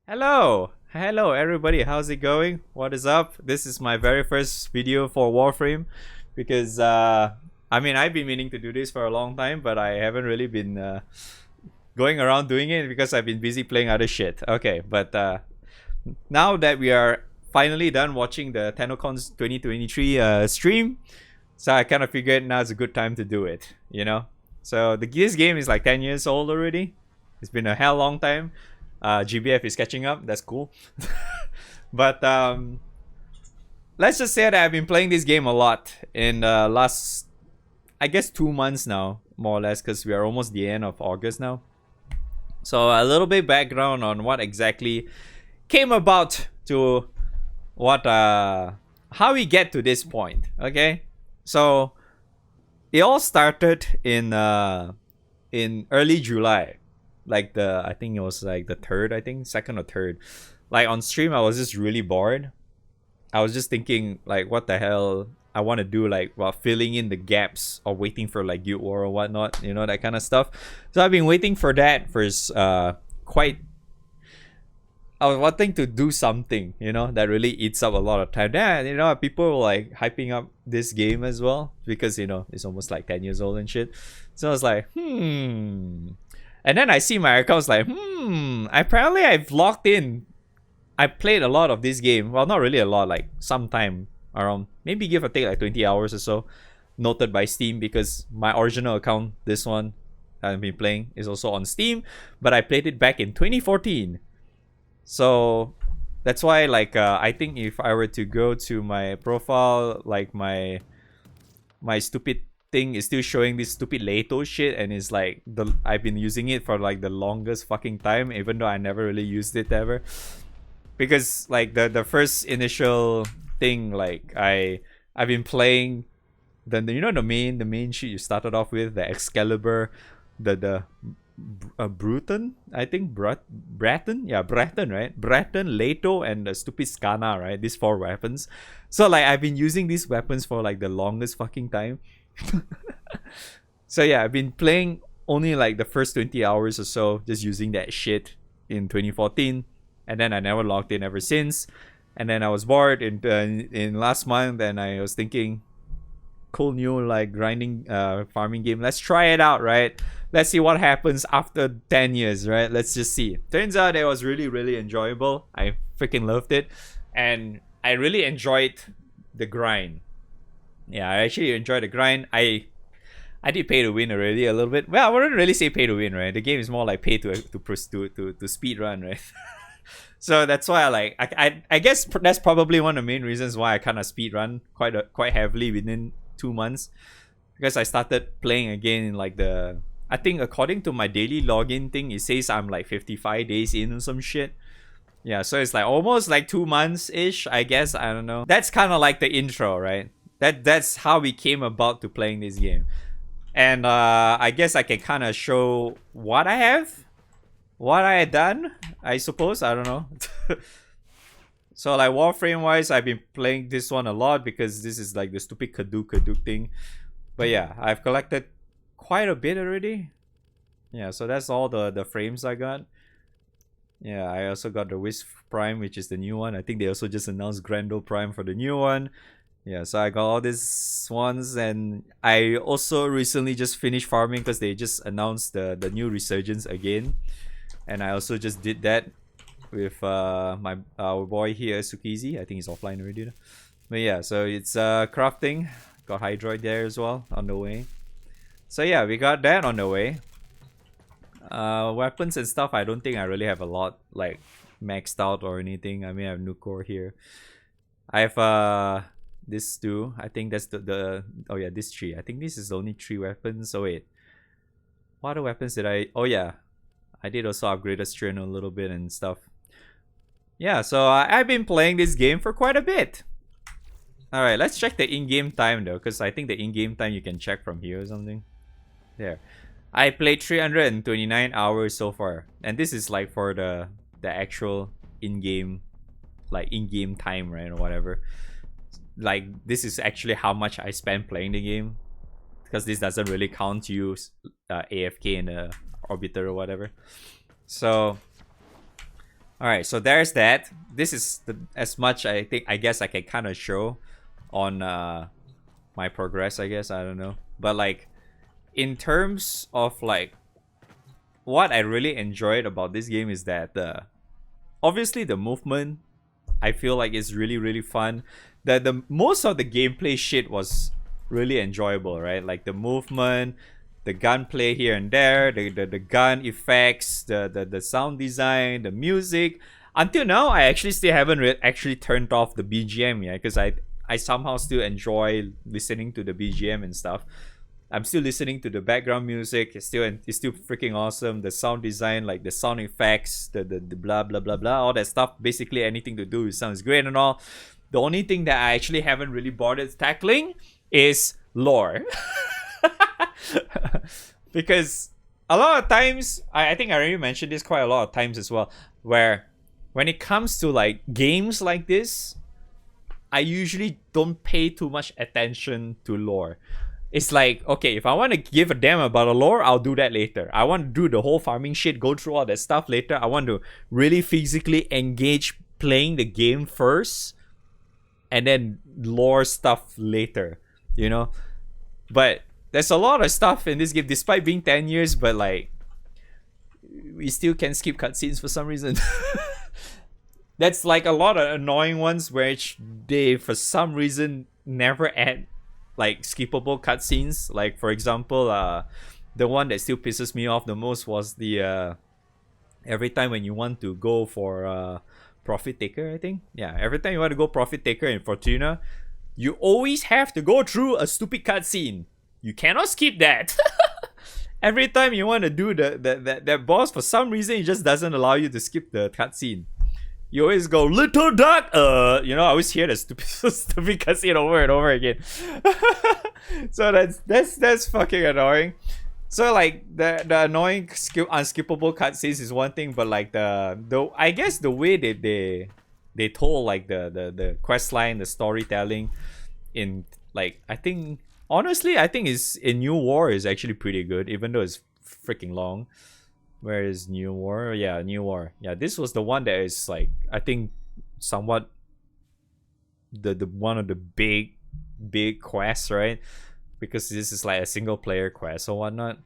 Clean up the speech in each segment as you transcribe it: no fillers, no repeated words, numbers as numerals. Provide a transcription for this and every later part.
Hello everybody, how's it going? What is up? This is my very first video for Warframe because I've been meaning to do this for a long time, but I haven't really been going around doing it because I've been busy playing other shit. Okay, but now that we are finally done watching the TennoCon's 2023 stream, so I kind of figured now is a good time to do it, you know? So this game is like 10 years old already. It's been a hell long time. GBF is catching up. That's cool. But let's just say that I've been playing this game a lot in the last, I guess, 2 months now, more or less, because we are almost the end of August now. So a little bit background on what exactly came about to how we get to this point. Okay, so it all started in early July. Like I think it was like the third, I think, second or third. Like on stream, I was just really bored. I was just thinking, like, what the hell I want to do, like, while filling in the gaps or waiting for like Guild War or whatnot, you know, that kind of stuff. So I've been waiting for that for quite. I was wanting to do something, you know, that really eats up a lot of time. Then, you know, people were like hyping up this game as well because, you know, it's almost like 10 years old and shit. So I was like, And then I see my accounts like, apparently I've logged in. I played a lot of this game. Well, not really a lot, like some time around, maybe give or take like 20 hours or so. Noted by Steam because my original account, this one I've been playing, is also on Steam. But I played it back in 2014. So that's why, like, I think if I were to go to my profile, like my stupid thing is still showing this stupid Leto shit, and it's like I've been using it for like the longest fucking time, even though I never really used it ever. Because like the first initial thing, like I've been playing the main shit you started off with, the Excalibur, the Bruton, I think Bratton, right? Bratton, Leto, and the stupid Skana, right? These 4 weapons. So like I've been using these weapons for like the longest fucking time. So yeah, I've been playing only like the first 20 hours or so, just using that shit in 2014, and then I never logged in ever since. And then I was bored in last month, and I was thinking, cool new like grinding farming game. Let's try it out, right? Let's see what happens after 10 years, right? Let's just see. Turns out it was really, really enjoyable. I freaking loved it, and I really enjoyed the grind. Yeah, I actually enjoyed the grind. I did pay to win already a little bit. Well, I wouldn't really say pay to win, right? The game is more like pay to speed run, right? So that's why I guess that's probably one of the main reasons why I kind of speed run quite heavily within 2 months, because I started playing again in like I think according to my daily login thing, it says I'm like 55 days in or some shit. Yeah, so it's like almost like 2 months ish, I guess. I don't know. That's kind of like the intro, right? That's how we came about to playing this game. And I guess I can kind of show what I have, what I had done, I suppose. I don't know. So like Warframe wise, I've been playing this one a lot because this is like the stupid Kaduk thing. But yeah, I've collected quite a bit already. Yeah, so that's all the frames I got. Yeah, I also got the Wisp Prime, which is the new one. I think they also just announced Grendel Prime for the new one. Yeah, so I got all these ones, and I also recently just finished farming because they just announced the new resurgence again, and I also just did that with our boy here, Sukizi. I think he's offline already. But yeah, so it's crafting. Got Hydroid there as well on the way. So yeah, we got that on the way. Weapons and stuff, I don't think I really have a lot like maxed out or anything. I mean, I have Nukor here. I have this 2. I think that's the oh yeah, this 3. I think this is the only 3 weapons. So wait, what other weapons did I? Oh yeah, I did also upgrade a Strand a little bit and stuff. Yeah, so I've been playing this game for quite a bit. Alright, let's check the in-game time though, because I think the in-game time you can check from here or something. There, I played 329 hours so far, and this is like for the actual in-game, like in-game time, right, or whatever. Like this is actually how much I spent playing the game, because this doesn't really count you AFK in the orbiter or whatever. So All right, so there's that. This is as much I guess I can kind of show on my progress. I guess I don't know, but like in terms of like what I really enjoyed about this game is that obviously the movement I feel like is really fun. The most of the gameplay shit was really enjoyable, right? Like the movement, the gunplay here and there, the gun effects, the sound design, the music. Until now, I actually still haven't actually turned off the BGM yet because I somehow still enjoy listening to the BGM and stuff. I'm still listening to the background music. It's still freaking awesome. The sound design, like the sound effects, the blah blah blah blah, all that stuff. Basically, anything to do with sounds great and all. The only thing that I actually haven't really bothered tackling is lore, because a lot of times I think I already mentioned this quite a lot of times as well. Where when it comes to like games like this, I usually don't pay too much attention to lore. It's like, okay, if I want to give a damn about a lore, I'll do that later. I want to do the whole farming shit, go through all that stuff later. I want to really physically engage playing the game first and then lore stuff later, you know? But there's a lot of stuff in this game, despite being 10 years, but like, we still can skip cutscenes for some reason. That's like a lot of annoying ones where they, for some reason, never add like skippable cutscenes. Like for example, the one that still pisses me off the most was the every time when you want to go for Profit Taker, I think. Yeah, every time you want to go Profit Taker in Fortuna, you always have to go through a stupid cutscene. You cannot skip that. Every time you want to do that boss, for some reason, it just doesn't allow you to skip the cutscene. You always go, little duck, you know, I always hear the stupid cutscene over and over again. So that's fucking annoying. So like the annoying unskippable cutscenes is one thing, but like the I guess the way they told like the quest line, the storytelling in like I think is in New War is actually pretty good, even though it's freaking long. Where is New War? Yeah, New War. Yeah, this was the one that is like I think somewhat the one of the big quests, right? Because this is like a single player quest or whatnot,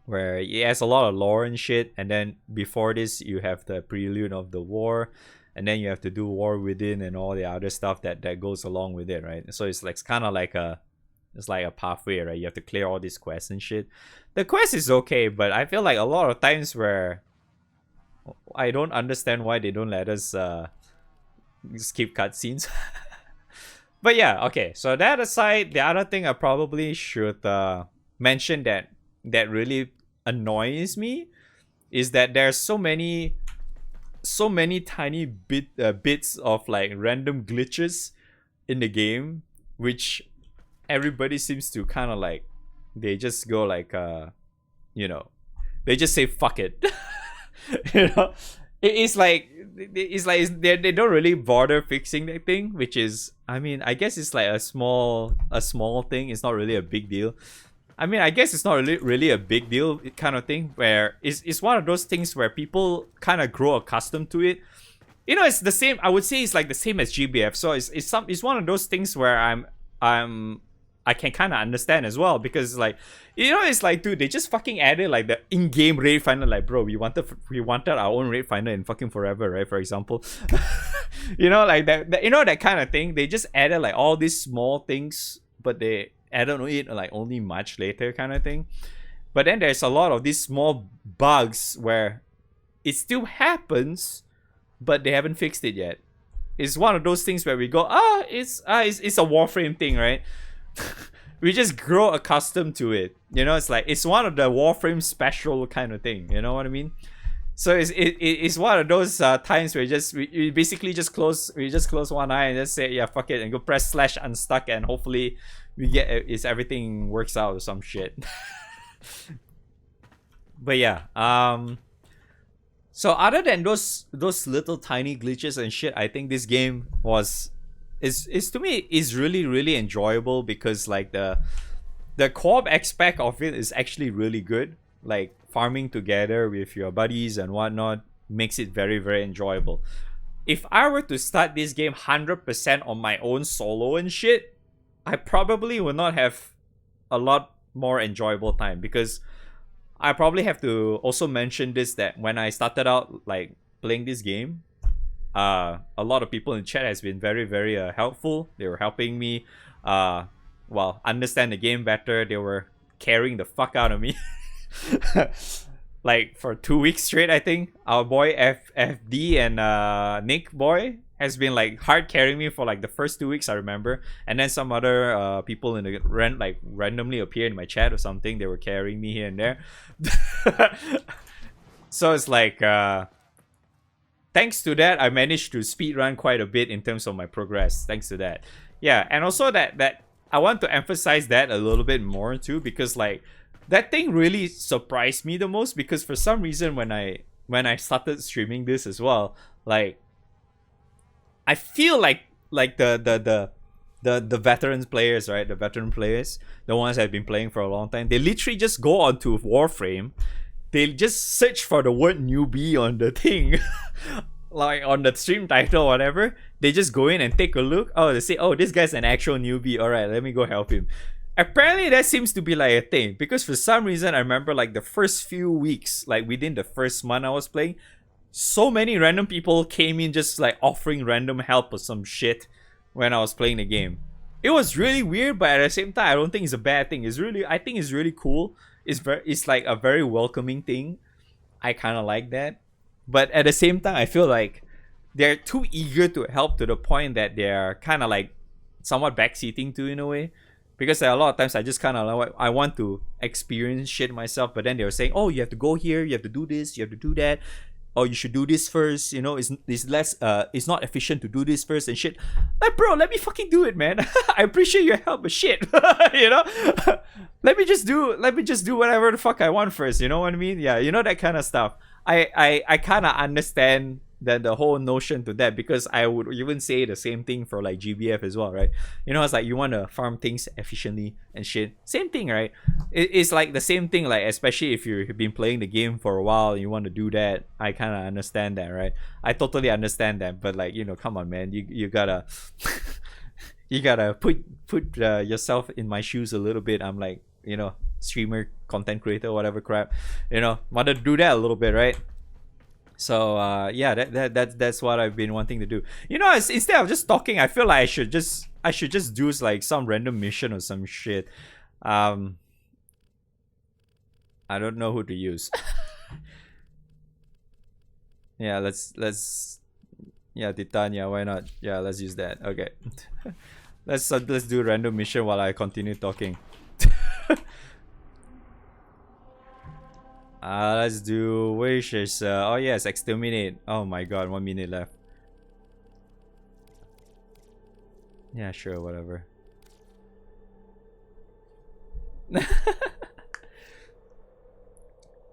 where it has a lot of lore and shit. And then before this, you have the prelude of the war, and then you have to do War Within and all the other stuff that goes along with it, right? So it's like kind of like a pathway, right? You have to clear all these quests and shit. The quest is okay, but I feel like a lot of times where I don't understand why they don't let us skip cutscenes. But yeah, okay. So that aside, the other thing I probably should mention that really annoys me is that there's so many tiny bits of like random glitches in the game, which everybody seems to kind of like, they just go like you know, they just say fuck it. You know, it's like they don't really bother fixing that thing, which is, I mean, I guess it's like a small thing. It's not really a big deal. I mean, I guess it's not really a big deal kind of thing, where it's one of those things where people kind of grow accustomed to it. You know, it's the same. I would say it's like the same as GBF. So it's one of those things where I can kind of understand as well, because like, you know, it's like, dude, they just fucking added like the in-game raid finder. Like, bro, we wanted our own raid finder in fucking forever, right? For example, you know, like that, you know, that kind of thing. They just added like all these small things, but they added it like only much later, kind of thing. But then there's a lot of these small bugs where it still happens, but they haven't fixed it yet. It's one of those things where we go, it's a Warframe thing, right? We just grow accustomed to it, you know. It's like it's one of the Warframe special kind of thing, you know what I mean? So it's one of those times where we basically just close one eye and just say, yeah, fuck it, and go press / unstuck, and hopefully we get everything works out or some shit. But yeah, so other than those little tiny glitches and shit, I think this game is to me is really enjoyable, because like the co-op aspect of it is actually really good. Like farming together with your buddies and whatnot, makes it very, very enjoyable. If I were to start this game 100% on my own solo and shit, I probably would not have a lot more enjoyable time, because I probably have to also mention this, that when I started out like playing this game, a lot of people in the chat has been very, very helpful. They were helping me understand the game better. They were carrying the fuck out of me. Like for 2 weeks straight, I think our boy FD and Nick boy has been like hard carrying me for like the first 2 weeks, I remember. And then some other people in the randomly appear in my chat or something. They were carrying me here and there. So it's like thanks to that, I managed to speedrun quite a bit in terms of my progress. Thanks to that. Yeah, and also that I want to emphasize that a little bit more too, because like that thing really surprised me the most, because for some reason when I started streaming this as well, like I feel like the veteran players, right? The veteran players, the ones that have been playing for a long time, they literally just go onto Warframe. They just search for the word newbie on the thing, like on the stream title or whatever. They just go in and take a look. Oh, they say, oh, this guy's an actual newbie. All right, let me go help him. Apparently, that seems to be like a thing, because for some reason, I remember like the first few weeks, like within the first month I was playing, so many random people came in just like offering random help or some shit when I was playing the game. It was really weird, but at the same time, I don't think it's a bad thing. I think it's really cool. It's like a very welcoming thing. I kind of like that. But at the same time, I feel like they're too eager to help to the point that they're kind of like somewhat backseating too in a way. Because a lot of times I just kind of like, I want to experience shit myself, but then they were saying, oh, you have to go here, you have to do this, you have to do that. Oh, you should do this first, you know, it's less it's not efficient to do this first and shit. Like, bro, let me fucking do it, man. I appreciate your help, but shit. You know? let me just do whatever the fuck I want first, you know what I mean? Yeah, you know, that kind of stuff. I kind of understand the whole notion to that, because I would even say the same thing for like GBF as well, right? You know, it's like you want to farm things efficiently and shit. Same thing, right? It's like the same thing, like especially if you've been playing the game for a while and you want to do that. I kind of understand that, right? I totally understand that, but like, you know, come on, man, you gotta you gotta put yourself in my shoes a little bit. I'm like, you know, streamer, content creator, whatever crap, you know, want to do that a little bit, right? So yeah, that's what I've been wanting to do. You know, instead of just talking, I feel like I should just do like some random mission or some shit. I don't know who to use. Yeah, let's yeah, Titania, why not? Yeah, let's use that. Okay. let's do random mission while I continue talking. Let's do wishes. Oh yes, exterminate. Oh my god, 1 minute left. Yeah, sure, whatever.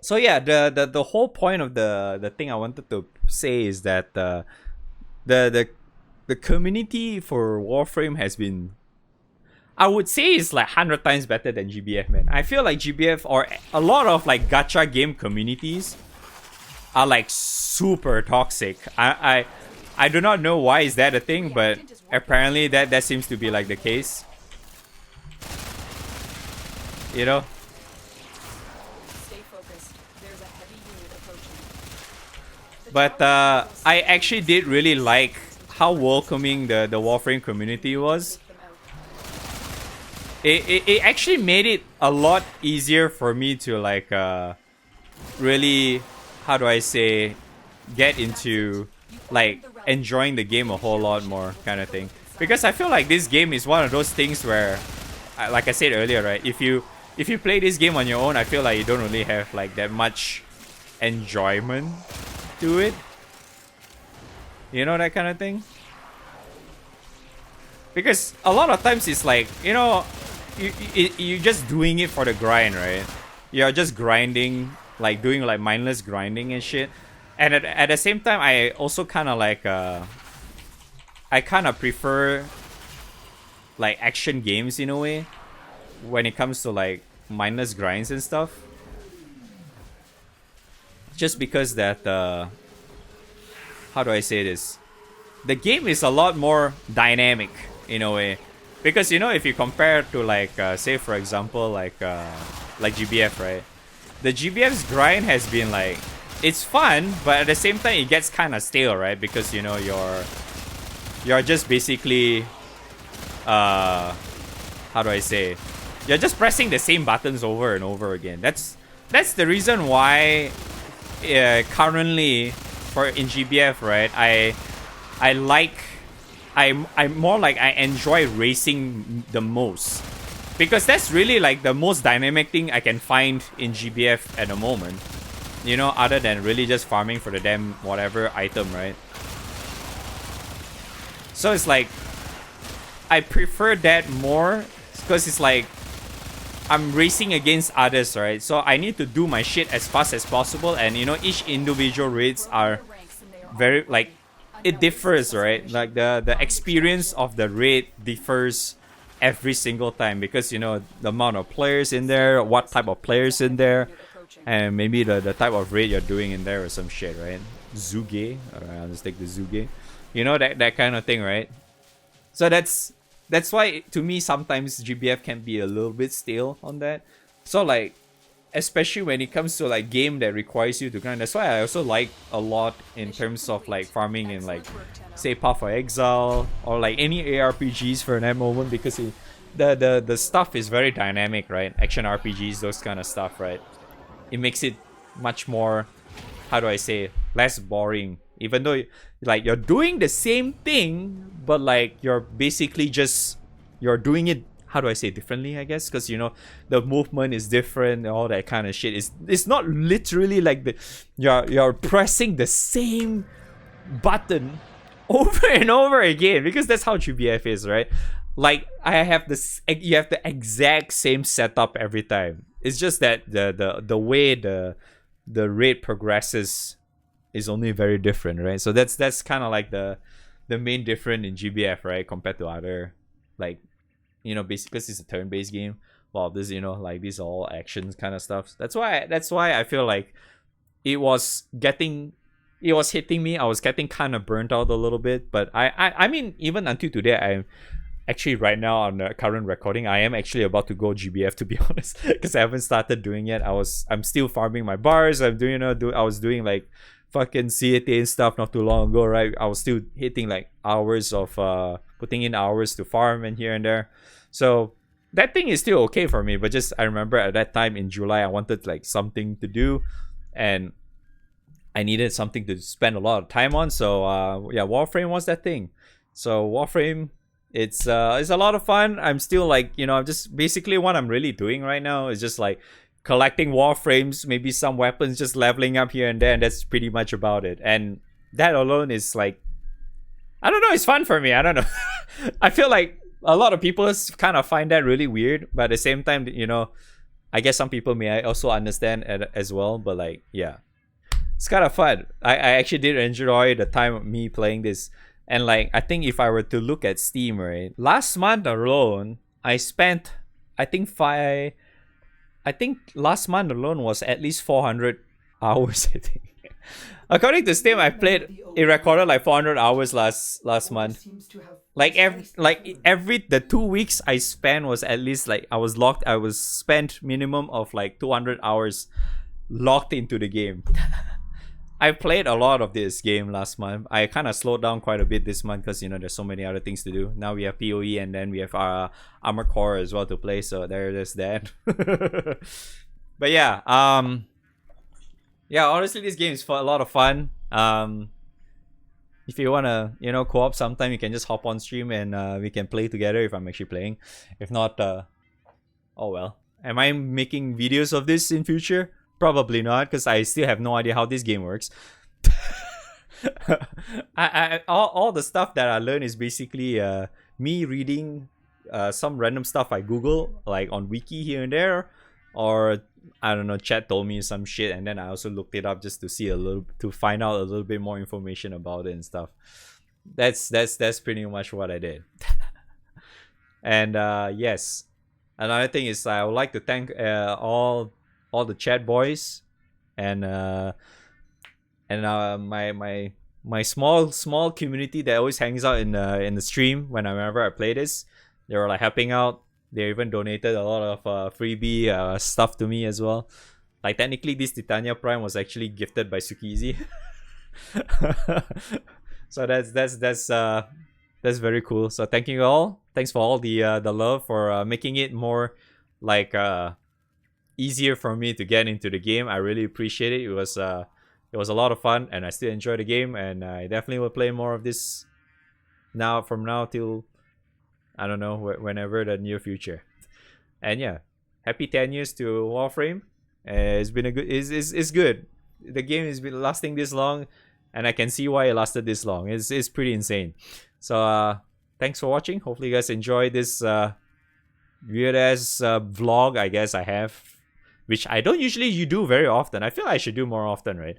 So yeah, the whole point of the thing I wanted to say is that the community for Warframe has been, I would say, it's like 100 times better than GBF, man. I feel like GBF or a lot of like gacha game communities are like super toxic. I do not know why is that a thing, but apparently that seems to be like the case. You know? Stay focused. There's a heavy unit approaching. But I actually did really like how welcoming the Warframe community was. It actually made it a lot easier for me to like really, how do I say, get into like enjoying the game a whole lot more kind of thing. Because I feel like this game is one of those things where, like I said earlier, right, if you play this game on your own, I feel like you don't really have like that much enjoyment to it. You know, that kind of thing? Because a lot of times it's like, you know, you're just doing it for the grind, right? You're just grinding, like doing like mindless grinding and shit. And at the same time, I also kind of like, I kind of prefer like action games in a way when it comes to like mindless grinds and stuff. Just because that, how do I say this? The game is a lot more dynamic in a way, because you know, if you compare to like say for example like GBF, right? The GBF's grind has been like, it's fun, but at the same time it gets kind of stale, right? Because you know, you're just basically how do I say, you're just pressing the same buttons over and over again. That's the reason why currently for in GBF, right, I'm more like, I enjoy racing the most, because that's really like the most dynamic thing I can find in GBF at the moment, you know, other than really just farming for the damn whatever item, right? So it's like, I prefer that more, because it's like I'm racing against others, right? So I need to do my shit as fast as possible, and you know, each individual raids are very like, it differs, right? Like the experience of the raid differs every single time, because you know, the amount of players in there, what type of players in there, and maybe the type of raid you're doing in there or some shit, right? Zuge, alright, I'll just take the Zuge, you know, that kind of thing, right? So that's why to me sometimes GBF can be a little bit stale on that. So like, especially when it comes to like game that requires you to grind. That's why I also like a lot in terms of like farming in like, say, Path of Exile or like any ARPGs for that moment, because the stuff is very dynamic, right? Action RPGs, those kind of stuff, right? It makes it much more, how do I say, less boring. Even though like you're doing the same thing, but like you're basically just, you're doing it, how do I say, differently, I guess, because you know, the movement is different and all that kind of shit. It's not literally like you're pressing the same button over and over again, because that's how GBF is, right? Like you have the exact same setup every time. It's just that the way the raid progresses is only very different, right? So that's kind of like the main difference in GBF, right, compared to other, like, you know, basically it's a turn-based game. Well, this, you know, like these are all actions kind of stuff. That's why I feel like it was hitting me. I was getting kind of burnt out a little bit, but I mean, even until today, I'm actually right now on the current recording, I am actually about to go GBF, to be honest, because I haven't started doing it. I'm still farming my bars. I was doing like fucking CAT and stuff not too long ago, right? I was still hitting like hours of putting in hours to farm and here and there. So that thing is still okay for me, but just I remember at that time in July I wanted like something to do, and I needed something to spend a lot of time on. So yeah, Warframe was that thing. So Warframe, it's a lot of fun. I'm still like, you know, just basically what I'm really doing right now is just like collecting Warframes, maybe some weapons, just leveling up here and there, and that's pretty much about it. And that alone is like, I don't know, it's fun for me. I don't know. I feel like a lot of people kind of find that really weird, but at the same time, you know, I guess some people may also understand as well. But like, yeah, it's kind of fun. I actually did enjoy the time of me playing this. And like, I think if I were to look at Steam, right, last month alone, I spent, I think last month alone was at least 400 hours, I think. According to Steam, it recorded like 400 hours last month. Like every the 2 weeks I spent was at least like, I was spent minimum of like 200 hours locked into the game. I played a lot of this game last month. I kind of slowed down quite a bit this month because, you know, there's so many other things to do. Now we have PoE, and then we have Armored Core as well to play. So there's that. But yeah, yeah. Honestly, this game is a lot of fun. If you wanna, you know, co-op sometime, you can just hop on stream and we can play together if I'm actually playing. If not, oh well. Am I making videos of this in future? Probably not, because I still have no idea how this game works. All the stuff that I learned is basically me reading some random stuff I Google, like on Wiki here and there, or I don't know, chat told me some shit, and then I also looked it up just to see to find out a little bit more information about it and stuff. That's pretty much what I did. And yes, another thing is I would like to thank all the chat boys and my my small community that always hangs out in the stream whenever I play this. They were like helping out. They even donated a lot of freebie stuff to me as well. Like technically, this Titania Prime was actually gifted by Sukizi. So that's very cool. So thank you all. Thanks for all the love for making it more like easier for me to get into the game. I really appreciate it. It was a lot of fun, and I still enjoy the game, and I definitely will play more of this from now till I don't know whenever the near future. And yeah, happy 10 years to Warframe. It's been a good. It's good. The game has been lasting this long, and I can see why it lasted this long. It's pretty insane. So thanks for watching. Hopefully you guys enjoy this weird ass vlog. I guess I have, which I don't usually do very often. I feel I should do more often, right?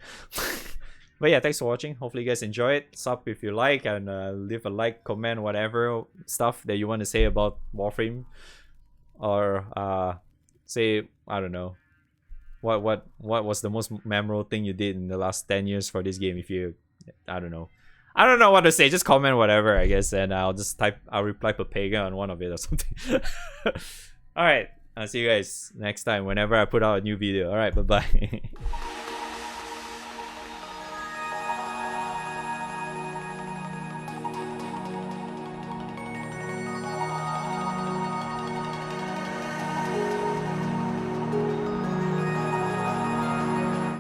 But yeah, thanks for watching. Hopefully you guys enjoy it. Sub if you like, and leave a like, comment, whatever stuff that you want to say about Warframe, or say, I don't know, what was the most memorable thing you did in the last 10 years for this game. If you, I don't know what to say. Just comment whatever, I guess, and I'll reply Papega on one of it or something. All right, I'll see you guys next time whenever I put out a new video. All right, bye bye.